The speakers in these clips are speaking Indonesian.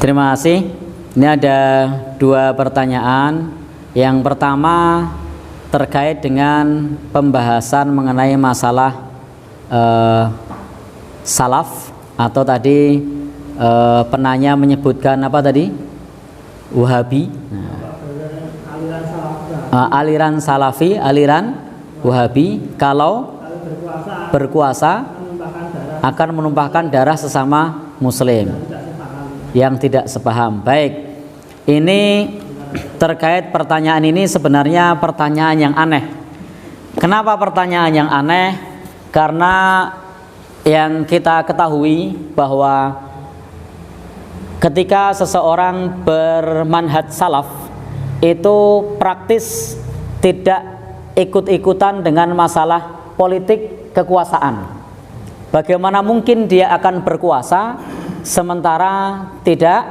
Terima kasih. Ini ada dua pertanyaan. Yang pertama terkait dengan pembahasan mengenai masalah salaf, atau tadi penanya menyebutkan apa tadi? Wahabi. Aliran salafi, aliran Wahabi kalau berkuasa akan menumpahkan darah sesama muslim yang tidak sepaham. Baik, ini terkait pertanyaan ini sebenarnya pertanyaan yang aneh. Kenapa pertanyaan yang aneh? Karena yang kita ketahui bahwa ketika seseorang bermanhaj salaf itu praktis tidak ikut-ikutan dengan masalah politik kekuasaan. Bagaimana mungkin dia akan berkuasa sementara tidak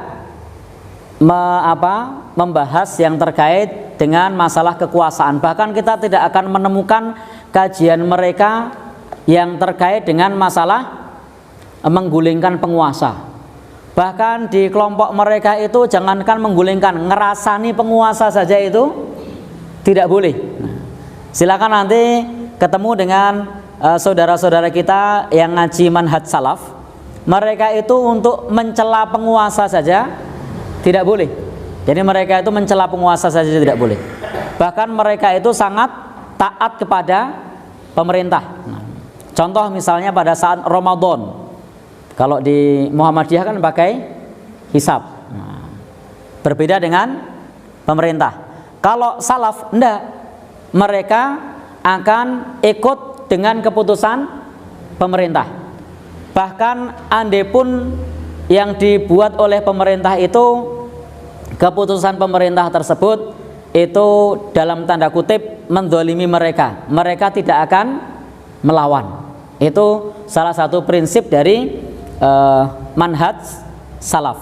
membahas yang terkait dengan masalah kekuasaan. Bahkan kita tidak akan menemukan kajian mereka yang terkait dengan masalah menggulingkan penguasa. Bahkan di kelompok mereka itu jangankan menggulingkan, ngerasani penguasa saja itu tidak boleh. Silakan nanti ketemu dengan saudara-saudara kita yang ngaji manhaj salaf. Mereka itu untuk mencela penguasa saja tidak boleh. Jadi mereka itu mencela penguasa saja tidak boleh. Bahkan mereka itu sangat taat kepada pemerintah. Contoh misalnya pada saat Ramadan, kalau di Muhammadiyah kan pakai hisab, berbeda dengan pemerintah. Kalau salaf enggak, mereka akan ikut dengan keputusan pemerintah. Bahkan andai pun yang dibuat oleh pemerintah itu, keputusan pemerintah tersebut itu dalam tanda kutip mendolimi mereka, mereka tidak akan melawan. Itu salah satu prinsip dari manhaj salaf.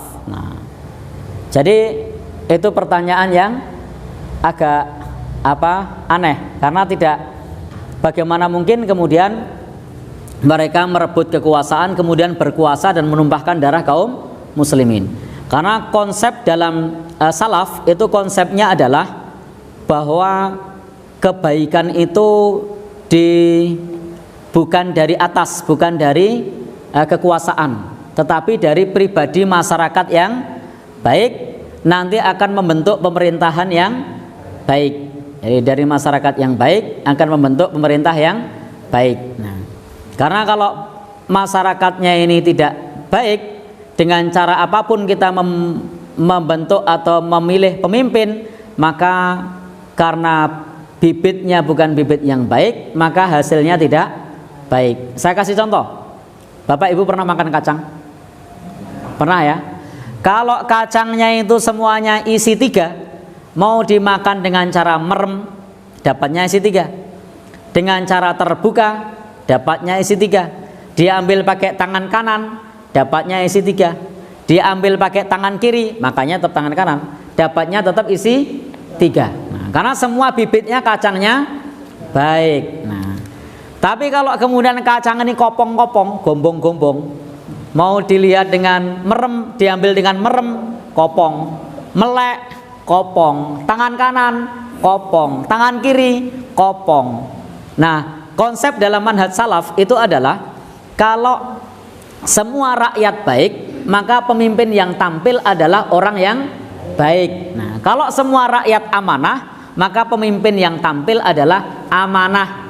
Jadi itu pertanyaan yang agak aneh, karena tidak, bagaimana mungkin kemudian mereka merebut kekuasaan kemudian berkuasa dan menumpahkan darah kaum muslimin. Karena konsep dalam salaf itu konsepnya adalah bahwa kebaikan itu bukan dari atas, bukan dari kekuasaan, tetapi dari pribadi masyarakat yang baik nanti akan membentuk pemerintahan yang baik. Jadi dari masyarakat yang baik akan membentuk pemerintah yang baik. Karena kalau masyarakatnya ini tidak baik, dengan cara apapun kita membentuk atau memilih pemimpin, maka karena bibitnya bukan bibit yang baik, maka hasilnya tidak baik. Saya kasih contoh. Bapak Ibu pernah makan kacang? Pernah ya? Kalau kacangnya itu semuanya isi 3, mau dimakan dengan cara merem, dapatnya isi 3. Dengan cara terbuka, dapatnya isi 3. Dia ambil pakai tangan kanan, dapatnya isi 3. Dia ambil pakai tangan kiri, makanya tetap tangan kanan, dapatnya tetap isi 3. Karena semua bibitnya kacangnya baik. Tapi kalau kemudian kacang ini kopong-kopong, gombong-gombong, mau dilihat dengan merem, diambil dengan merem, kopong, melek, kopong, tangan kanan, kopong, tangan kiri, kopong. Konsep dalam manhaj salaf itu adalah kalau semua rakyat baik, maka pemimpin yang tampil adalah orang yang baik. Kalau semua rakyat amanah, maka pemimpin yang tampil adalah amanah.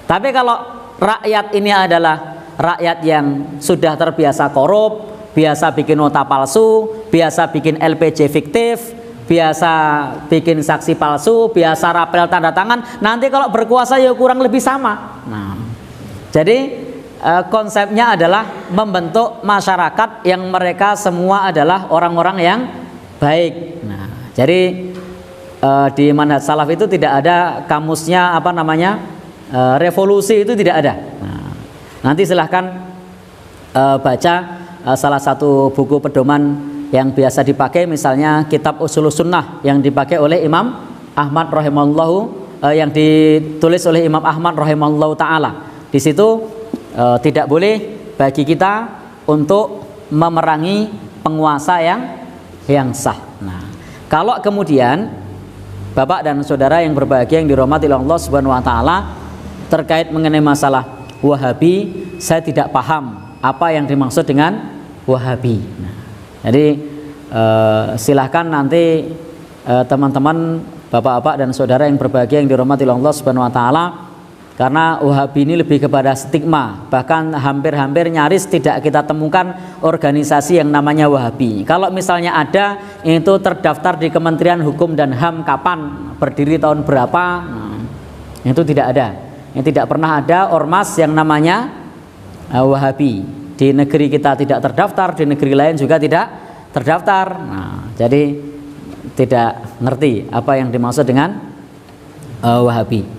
Tapi kalau rakyat ini adalah rakyat yang sudah terbiasa korup, biasa bikin nota palsu, biasa bikin LPG fiktif, biasa bikin saksi palsu, biasa rapel tanda tangan, nanti kalau berkuasa ya kurang lebih sama. Jadi konsepnya adalah membentuk masyarakat yang mereka semua adalah orang-orang yang baik. Jadi di manhaj salaf itu tidak ada kamusnya revolusi, itu tidak ada. Nanti silahkan baca salah satu buku pedoman yang biasa dipakai, misalnya kitab Ushulus Sunnah yang dipakai oleh Imam Ahmad rahimahullahu, yang ditulis oleh Imam Ahmad rahimahullahu taala. Di situ tidak boleh bagi kita untuk memerangi penguasa yang sah. Nah, kalau kemudian Bapak dan saudara yang berbahagia yang dirahmati oleh Allah Subhanahu wa taala, terkait mengenai masalah Wahabi, saya tidak paham apa yang dimaksud dengan Wahabi. Nah, jadi silahkan nanti teman-teman, bapak-bapak dan saudara yang berbahagia yang dirahmati oleh Allah Subhanahu wa taala, karena Wahabi ini lebih kepada stigma, bahkan hampir-hampir nyaris tidak kita temukan organisasi yang namanya Wahabi. Kalau misalnya ada, itu terdaftar di Kementerian Hukum dan HAM kapan, berdiri tahun berapa, nah, itu tidak ada. Yang tidak pernah ada ormas yang namanya Wahabi. Di negeri kita tidak terdaftar, di negeri lain juga tidak terdaftar. Nah, jadi tidak ngerti apa yang dimaksud dengan Wahabi.